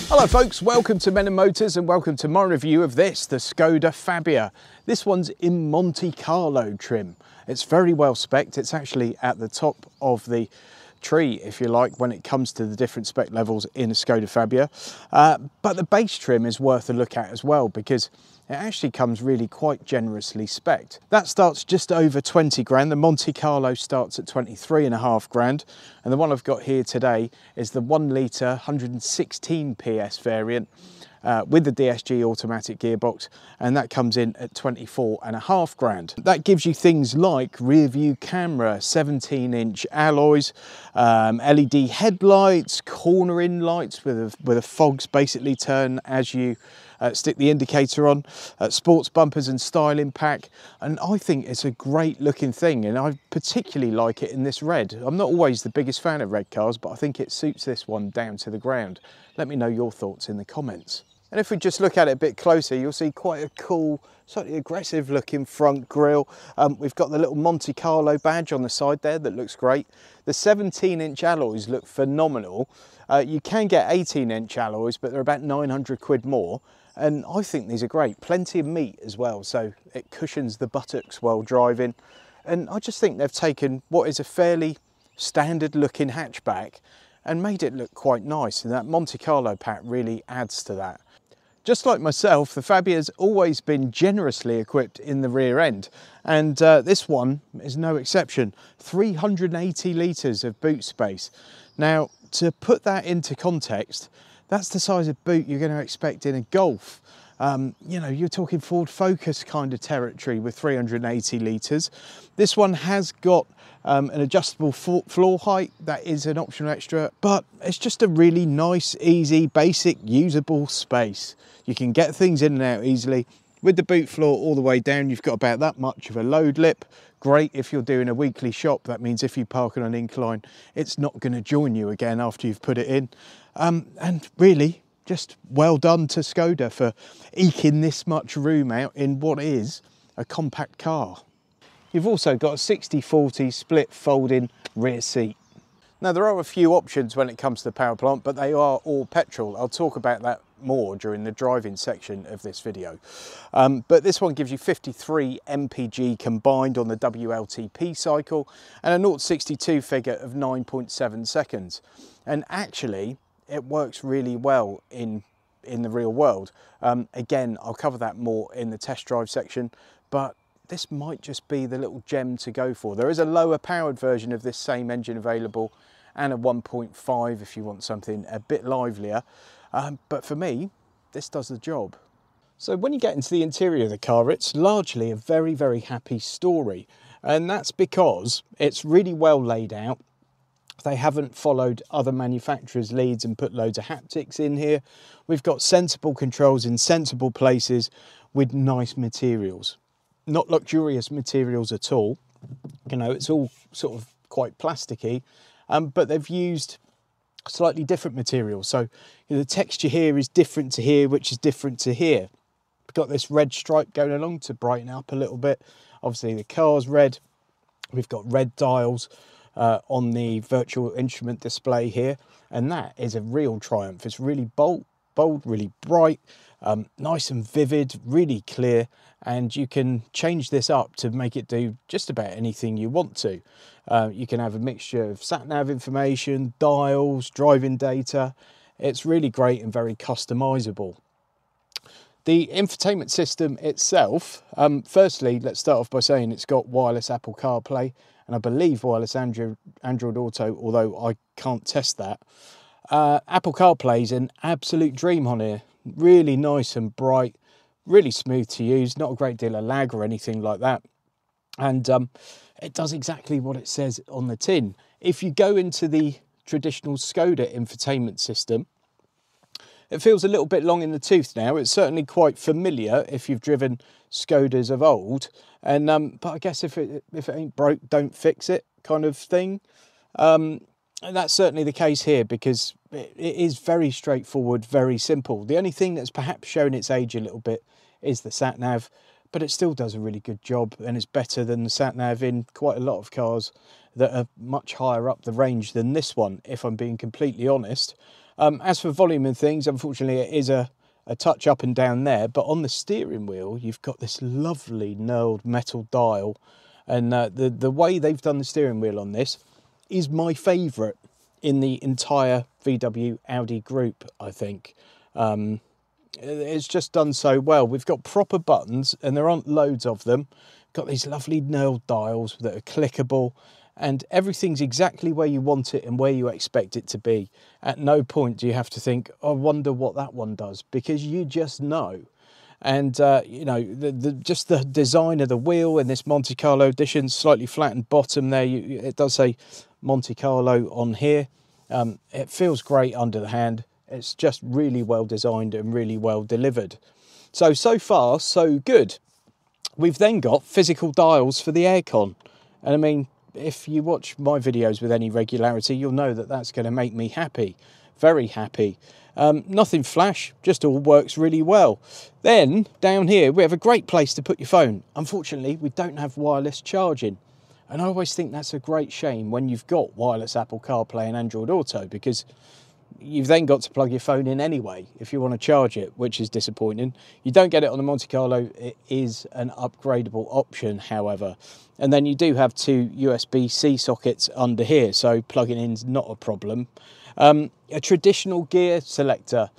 Hello folks, welcome to Men and Motors and welcome to my review of this, the Skoda Fabia. This one's in Monte Carlo trim. It's very well spec'd. It's actually at the top of the tree, if you like, when it comes to the different spec levels in a Skoda Fabia. But the base trim is worth a look at as well because it actually comes really quite generously spec'd. That starts just over 20 grand. The Monte Carlo starts at 23.5 grand. And the one I've got here today is the 1 litre 116 PS variant with the DSG automatic gearbox, and that comes in at 24.5 grand. That gives you things like rear view camera, 17-inch alloys, LED headlights, cornering lights with a fogs basically turn as you stick the indicator on, sports bumpers and styling pack, and I think it's a great looking thing, and I particularly like it in this red. I'm not always the biggest fan of red cars, but I think it suits this one down to the ground. Let me know your thoughts in the comments. And if we just look at it a bit closer, you'll see quite a cool, slightly aggressive looking front grille. We've got the little Monte Carlo badge on the side there that looks great. The 17-inch alloys look phenomenal. You can get 18-inch alloys, but they're about 900 quid more. And I think these are great. Plenty of meat as well, so it cushions the buttocks while driving. And I just think they've taken what is a fairly standard looking hatchback and made it look quite nice. And that Monte Carlo pack really adds to that. Just like myself, the Fabia's always been generously equipped in the rear end, and this one is no exception. 380 litres of boot space. Now, to put that into context, that's the size of boot you're going to expect in a Golf. You know, you're talking Ford Focus kind of territory with 380 litres. This one has got an adjustable floor height. That is an optional extra, but it's just a really nice, easy, basic, usable space. You can get things in and out easily. With the boot floor all the way down, you've got about that much of a load lip. Great if you're doing a weekly shop. That means if you park on an incline, it's not going to join you again after you've put it in. And really, just well done to Skoda for eking this much room out in what is a compact car. You've also got a 60/40 split folding rear seat. Now, there are a few options when it comes to the power plant, but they are all petrol. I'll talk about that more during the driving section of this video. But this one gives you 53 mpg combined on the WLTP cycle and a 0-62 figure of 9.7 seconds. And actually, it works really well in the real world. Again, I'll cover that more in the test drive section, but this might just be the little gem to go for. There is a lower powered version of this same engine available and a 1.5 if you want something a bit livelier. But for me, this does the job. So when you get into the interior of the car, it's largely a very, very happy story. And that's because it's really well laid out. They haven't followed other manufacturers' leads and put loads of haptics in here. We've got sensible controls in sensible places with nice materials. Not luxurious materials at all. You know, it's all sort of quite plasticky, but they've used slightly different materials. So you know, the texture here is different to here, which is different to here. We've got this red stripe going along to brighten up a little bit. Obviously the car's red. We've got red dials on the virtual instrument display here, and that is a real triumph. It's really bold, really bright, nice and vivid, really clear, and you can change this up to make it do just about anything you want to. You can have a mixture of sat-nav information, dials, driving data. It's really great and very customizable. The infotainment system itself, firstly, let's start off by saying it's got wireless Apple CarPlay and I believe wireless Android Auto, although I can't test that. Apple CarPlay is an absolute dream on here. Really nice and bright, really smooth to use, not a great deal of lag or anything like that. And it does exactly what it says on the tin. If you go into the traditional Skoda infotainment system, it feels a little bit long in the tooth now. It's certainly quite familiar if you've driven Skodas of old. And but I guess if it ain't broke, don't fix it kind of thing. And that's certainly the case here because it is very straightforward, very simple. The only thing that's perhaps shown its age a little bit is the sat-nav, but it still does a really good job and is better than the sat-nav in quite a lot of cars that are much higher up the range than this one, if I'm being completely honest. As for volume and things, unfortunately it is a touch up and down there, but on the steering wheel you've got this lovely knurled metal dial, and the way they've done the steering wheel on this is my favourite in the entire VW Audi group, I think. It's just done so well. We've got proper buttons, and there aren't loads of them. Got these lovely knurled dials that are clickable, and everything's exactly where you want it and where you expect it to be. At no point do you have to think, I wonder what that one does, because you just know. And you know, just the design of the wheel in this Monte Carlo edition, slightly flattened bottom there. It does say Monte Carlo on here. It feels great under the hand. It's just really well designed and really well delivered. So far, so good. We've then got physical dials for the aircon. And I mean, if you watch my videos with any regularity, you'll know that that's going to make me happy. Very happy. Nothing flash, just all works really well. Then, down here, we have a great place to put your phone. Unfortunately, we don't have wireless charging. And I always think that's a great shame when you've got wireless Apple CarPlay and Android Auto, because you've then got to plug your phone in anyway if you want to charge it, which is disappointing. You don't get it on the Monte Carlo. It is an upgradable option, however. And then you do have two USB-C sockets under here, so plugging in's not a problem. A traditional gear selector.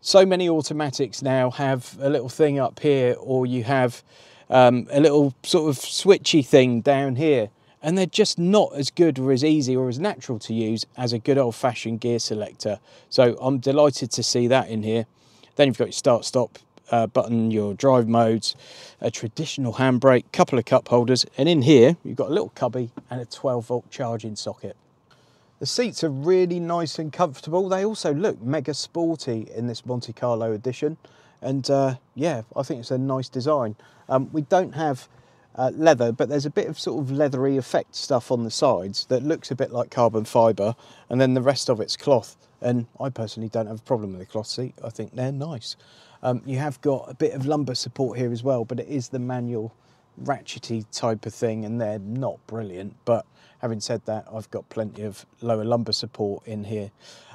So many automatics now have a little thing up here, or you have a little sort of switchy thing down here. And they're just not as good or as easy or as natural to use as a good old-fashioned gear selector. So I'm delighted to see that in here. Then you've got your start-stop button, your drive modes, a traditional handbrake, couple of cup holders, and in here you've got a little cubby and a 12-volt charging socket. The seats are really nice and comfortable. They also look mega sporty in this Monte Carlo edition, and yeah, I think it's a nice design. We don't have leather, but there's a bit of sort of leathery effect stuff on the sides that looks a bit like carbon fibre, and then the rest of it's cloth. And I personally don't have a problem with the cloth seat. I think they're nice. You have got a bit of lumbar support here as well, but it is the manual ratchety type of thing, and they're not brilliant. But having said that, I've got plenty of lower lumbar support in here.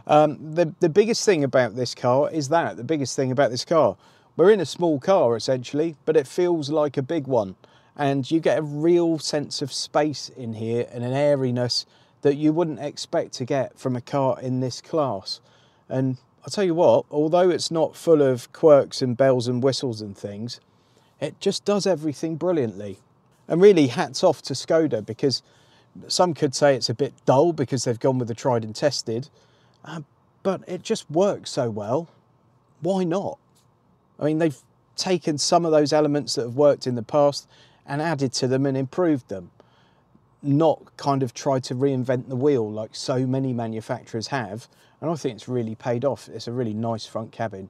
The biggest thing about this car is that, the biggest thing about this car, we're in a small car essentially, but it feels like a big one. And you get a real sense of space in here and an airiness that you wouldn't expect to get from a car in this class. And I'll tell you what, although it's not full of quirks and bells and whistles and things, it just does everything brilliantly. And really hats off to Skoda, because some could say it's a bit dull because they've gone with the tried and tested, but it just works so well. Why not? I mean, they've taken some of those elements that have worked in the past and added to them and improved them, not kind of tried to reinvent the wheel like so many manufacturers have. And I think it's really paid off. It's a really nice front cabin.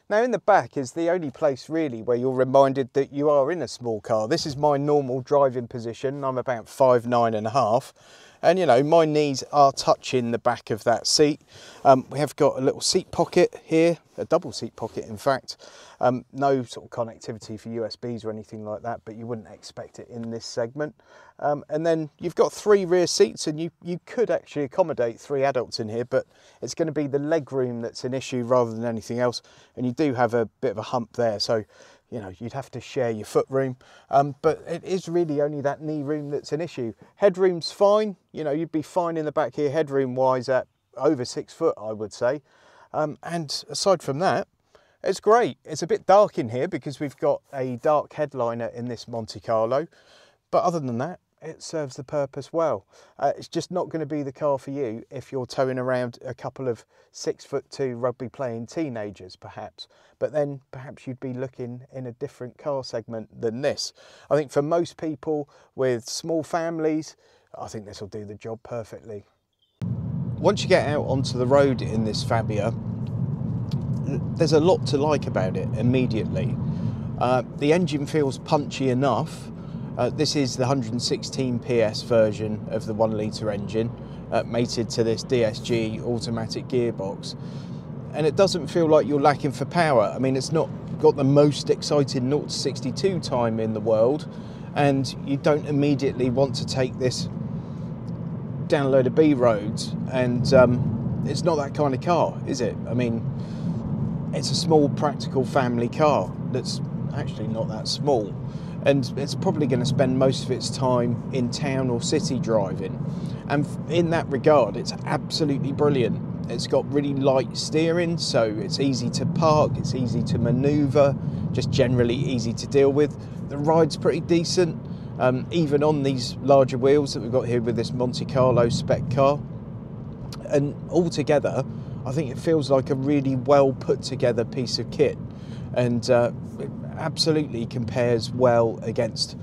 Now in the back is the only place really where you're reminded that you are in a small car. This is my normal driving position. I'm about 5'9½", and you know, my knees are touching the back of that seat. We have got a little seat pocket here, a double seat pocket in fact. No sort of connectivity for USBs or anything like that, but you wouldn't expect it in this segment. And then you've got 3 rear seats, and you could actually accommodate 3 adults in here, but it's going to be the leg room that's an issue rather than anything else. And you do have a bit of a hump there, so you know, you'd have to share your foot room, but it is really only that knee room that's an issue. Headroom's fine, you know, you'd be fine in the back here headroom wise at over 6 foot, I would say. And aside from that, it's great. It's a bit dark in here because we've got a dark headliner in this Monte Carlo, but other than that, it serves the purpose well. It's just not going to be the car for you if you're towing around a couple of 6'2" rugby playing teenagers perhaps, but then perhaps you'd be looking in a different car segment than this. I think for most people with small families, I think this will do the job perfectly. Once you get out onto the road in this Fabia, there's a lot to like about it immediately. The engine feels punchy enough. This is the 116 PS version of the 1 litre engine, mated to this DSG automatic gearbox. And it doesn't feel like you're lacking for power. I mean, it's not got the most exciting 0 to 62 time in the world, and you don't immediately want to take this down a load of B roads and it's not that kind of car, is it? I mean, it's a small, practical family car that's actually not that small, and it's probably going to spend most of its time in town or city driving. And in that regard, it's absolutely brilliant. It's got really light steering, so it's easy to park, it's easy to manoeuvre, just generally easy to deal with. The ride's pretty decent, even on these larger wheels that we've got here with this Monte Carlo spec car. And altogether, I think it feels like a really well put together piece of kit, and it absolutely compares well against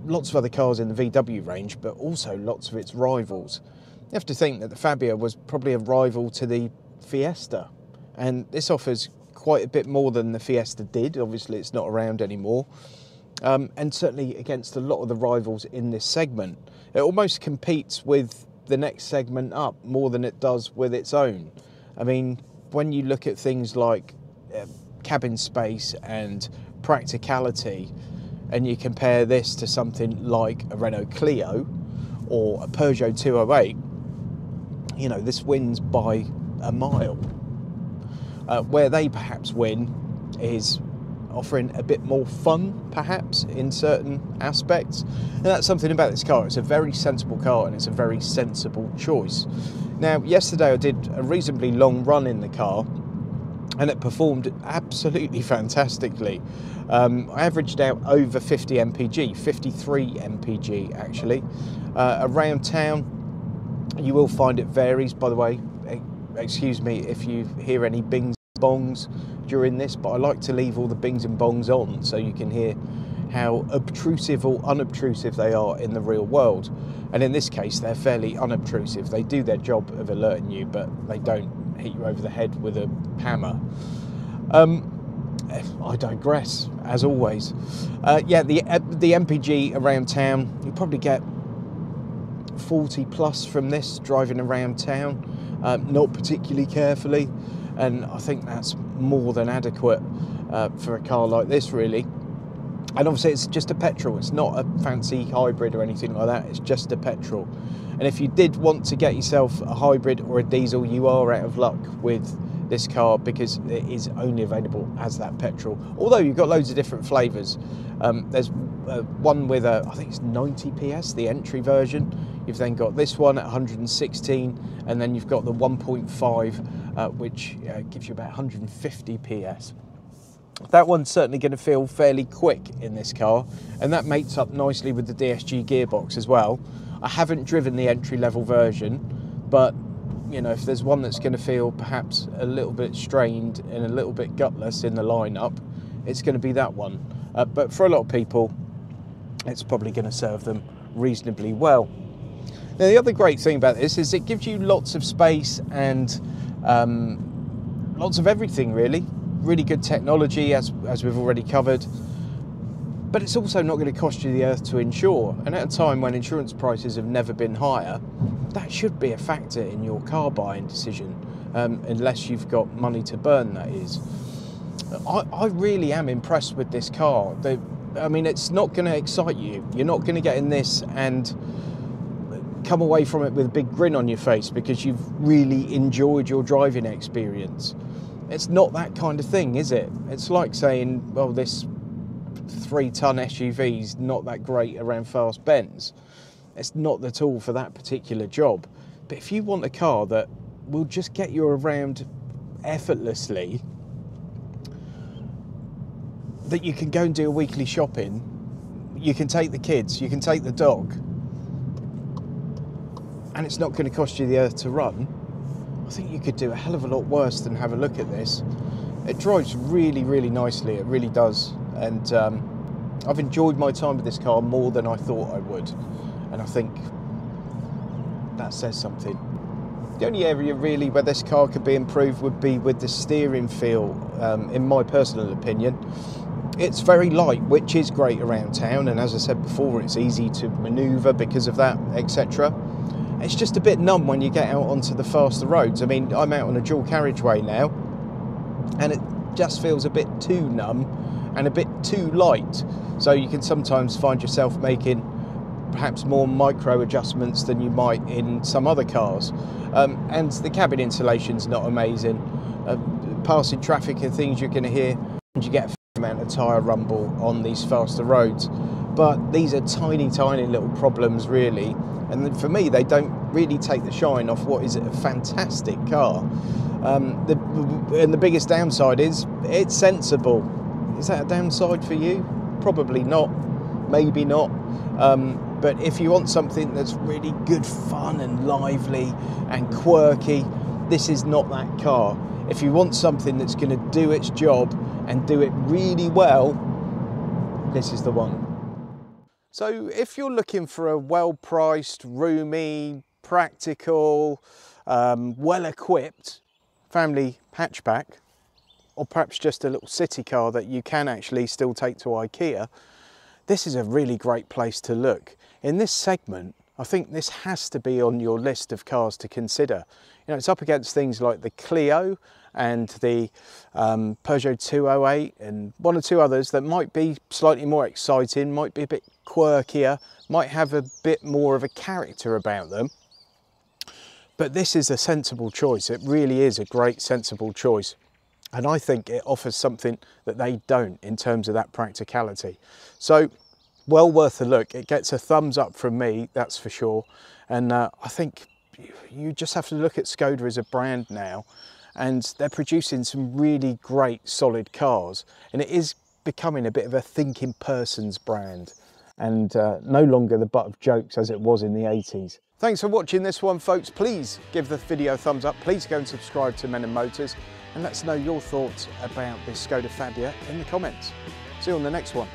lots of other cars in the VW range, but also lots of its rivals. You have to think that the Fabia was probably a rival to the Fiesta, and this offers quite a bit more than the Fiesta did. Obviously it's not around anymore, and certainly against a lot of the rivals in this segment. It almost competes with the next segment up more than it does with its own. I mean, when you look at things like cabin space and practicality, and you compare this to something like a Renault Clio or a Peugeot 208, you know, this wins by a mile. Where they perhaps win is offering a bit more fun, perhaps, in certain aspects. And that's something about this car. It's a very sensible car, and it's a very sensible choice. Now, yesterday I did a reasonably long run in the car, and it performed absolutely fantastically. I averaged out over 50 mpg, 53 mpg actually. Around town, you will find it varies, by the way. Excuse me if you hear any bings and bongs during this, but I like to leave all the bings and bongs on so you can hear how obtrusive or unobtrusive they are in the real world. And in this case, they're fairly unobtrusive. They do their job of alerting you, but they don't hit you over the head with a hammer. I digress, as always. Yeah, the MPG around town, you probably get 40 plus from this driving around town, not particularly carefully, and I think that's more than adequate for a car like this, really. And obviously it's just a petrol, it's not a fancy hybrid or anything like that, it's just a petrol. And if you did want to get yourself a hybrid or a diesel, you are out of luck with this car, because it is only available as that petrol. Although you've got loads of different flavours. There's one with I think it's 90 PS, the entry version. You've then got this one at 116, and then you've got the 1.5, which gives you about 150 PS. That one's certainly going to feel fairly quick in this car, and that mates up nicely with the DSG gearbox as well. I haven't driven the entry-level version, but you know, if there's one that's going to feel perhaps a little bit strained and a little bit gutless in the lineup, it's going to be that one. But for a lot of people, it's probably going to serve them reasonably well. Now, the other great thing about this is it gives you lots of space and lots of everything, really. Really good technology, as we've already covered. But it's also not going to cost you the earth to insure. And at a time when insurance prices have never been higher, that should be a factor in your car buying decision, unless you've got money to burn, that is. I really am impressed with this car. I mean, it's not going to excite you. You're not going to get in this and come away from it with a big grin on your face because you've really enjoyed your driving experience. It's not that kind of thing, is it? It's like saying, well, this 3-ton SUV's not that great around fast bends. It's not at all for that particular job. But if you want a car that will just get you around effortlessly, that you can go and do a weekly shopping, you can take the kids, you can take the dog, and it's not going to cost you the earth to run, I think you could do a hell of a lot worse than have a look at this. It drives really, really nicely, it really does. And I've enjoyed my time with this car more than I thought I would. And I think that says something. The only area really where this car could be improved would be with the steering feel, in my personal opinion. It's very light, which is great around town, and as I said before, it's easy to manoeuvre because of that, etc. It's just a bit numb when you get out onto the faster roads. I mean, I'm out on a dual carriageway now, and it just feels a bit too numb and a bit too light. So you can sometimes find yourself making perhaps more micro adjustments than you might in some other cars. And the cabin insulation's not amazing. Passing traffic and things you're going to hear, and you get a fair amount of tyre rumble on these faster roads. But these are tiny, tiny little problems really. And for me, they don't really take the shine off what is a fantastic car. And the biggest downside is it's sensible. Is that a downside for you? Probably not, maybe not. But if you want something that's really good fun and lively and quirky, this is not that car. If you want something that's going to do its job and do it really well, this is the one. So if you're looking for a well-priced, roomy, practical, well-equipped family hatchback, or perhaps just a little city car that you can actually still take to IKEA, this is a really great place to look. In this segment, I think this has to be on your list of cars to consider. You know, it's up against things like the Clio and the Peugeot 208 and one or two others that might be slightly more exciting, might be a bit quirkier, might have a bit more of a character about them. But this is a sensible choice. It really is a great sensible choice. And I think it offers something that they don't in terms of that practicality. So, well worth a look. It gets a thumbs up from me, that's for sure. And I think you just have to look at Skoda as a brand now, and they're producing some really great solid cars. And it is becoming a bit of a thinking person's brand, and no longer the butt of jokes as it was in the 80s. Thanks for watching this one, folks. Please give the video a thumbs up. Please go and subscribe to Men and Motors, and let us know your thoughts about this Skoda Fabia in the comments. See you on the next one.